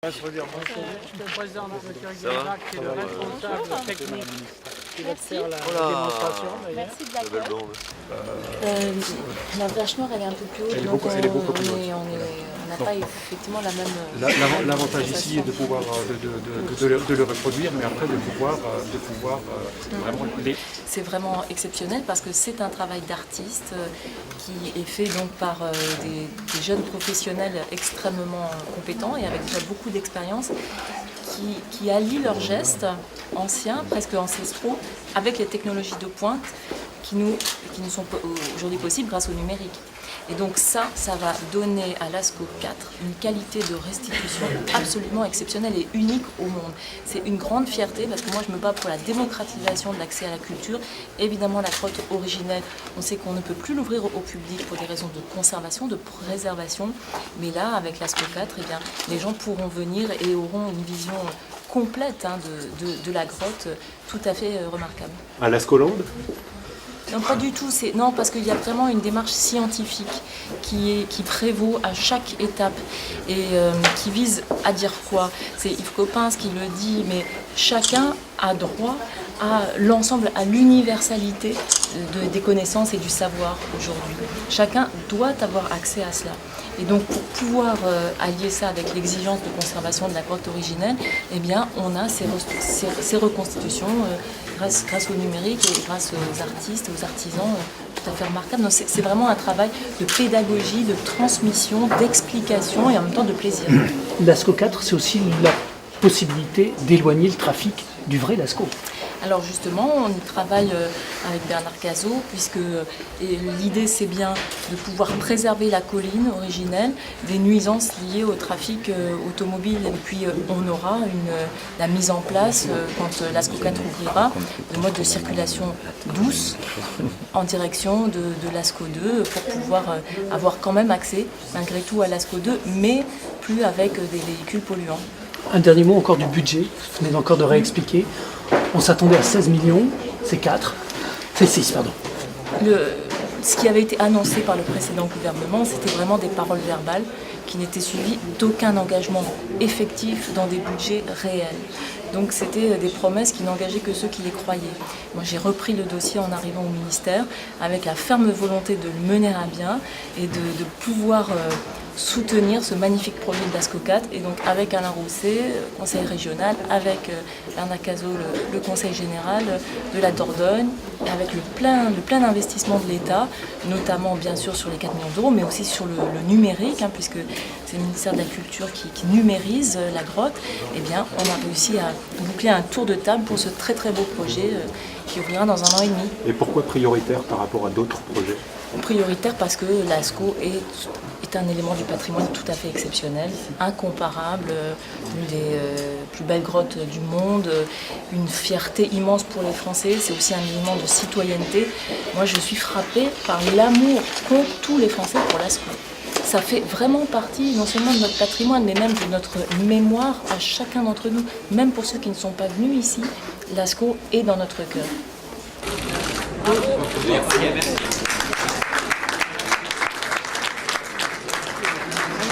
Je veux dire, moi, je te présente M. Guézac, qui est le responsable technique, qui va te faire la démonstration. Merci de l'accueil. La vache noire, elle est un peu plus haute, donc on n'a pas effectivement la même... L'avantage ici est de pouvoir de le reproduire, mais après de pouvoir vraiment les... C'est vraiment exceptionnel parce que c'est un travail d'artiste qui est fait donc par des jeunes professionnels extrêmement compétents et avec déjà beaucoup d'expérience qui allient leurs gestes anciens, presque ancestraux, avec les technologies de pointe qui nous sont aujourd'hui possibles grâce au numérique. Et donc ça va donner à Lascaux 4 une qualité de restitution absolument exceptionnelle et unique au monde. C'est une grande fierté parce que moi je me bats pour la démocratisation de l'accès à la culture. Évidemment la grotte originelle, on sait qu'on ne peut plus l'ouvrir au public pour des raisons de conservation, de préservation. Mais là avec Lascaux 4, eh bien, les gens pourront venir et auront une vision complète de la grotte tout à fait remarquable. À Lascaux-Land ? Non, pas du tout. Non, parce qu'il y a vraiment une démarche scientifique qui prévaut à chaque étape et qui vise à dire quoi? C'est Yves Coppens qui le dit, mais chacun a droit à l'ensemble, à l'universalité des connaissances et du savoir aujourd'hui. Chacun doit avoir accès à cela. Et donc pour pouvoir allier ça avec l'exigence de conservation de la grotte originelle, eh bien on a ces reconstitutions grâce au numérique et grâce aux artistes, aux artisans tout à fait remarquables. C'est vraiment un travail de pédagogie, de transmission, d'explication et en même temps de plaisir. Lascaux 4, c'est aussi la possibilité d'éloigner le trafic du vrai Lascaux. Alors justement, on y travaille avec Bernard Cazot, puisque l'idée c'est bien de pouvoir préserver la colline originelle des nuisances liées au trafic automobile. Et puis on aura la mise en place, quand Lascaux 4 ouvrira, de mode de circulation douce en direction de Lascaux 2 pour pouvoir avoir quand même accès malgré tout à Lascaux 2, mais plus avec des véhicules polluants. Un dernier mot encore du budget, vous venez encore de réexpliquer. On s'attendait à 16 millions, c'est 4, c'est 6, pardon. Ce qui avait été annoncé par le précédent gouvernement, c'était vraiment des paroles verbales qui n'étaient suivies d'aucun engagement effectif dans des budgets réels. Donc c'était des promesses qui n'engageaient que ceux qui les croyaient. Moi j'ai repris le dossier en arrivant au ministère avec la ferme volonté de le mener à bien et de pouvoir soutenir ce magnifique projet de Lascaux 4 et donc avec Alain Rousset, conseil régional, avec Bernard Cazot, le conseil général de la Dordogne, et avec le plein d'investissements de l'État, notamment bien sûr sur les 4 millions d'euros, mais aussi sur le numérique, puisque c'est le ministère de la Culture qui numérise la grotte. Eh bien, on a réussi à boucler un tour de table pour ce très très beau projet qui ouvrira dans 1 an et demi. Et pourquoi prioritaire par rapport à d'autres projets ? Prioritaire parce que Lascaux est un élément du patrimoine tout à fait exceptionnel, incomparable, une des plus belles grottes du monde, une fierté immense pour les Français, c'est aussi un élément de citoyenneté. Moi je suis frappée par l'amour qu'ont tous les Français pour Lascaux. Ça fait vraiment partie non seulement de notre patrimoine, mais même de notre mémoire à chacun d'entre nous. Même pour ceux qui ne sont pas venus ici, Lascaux est dans notre cœur. Merci.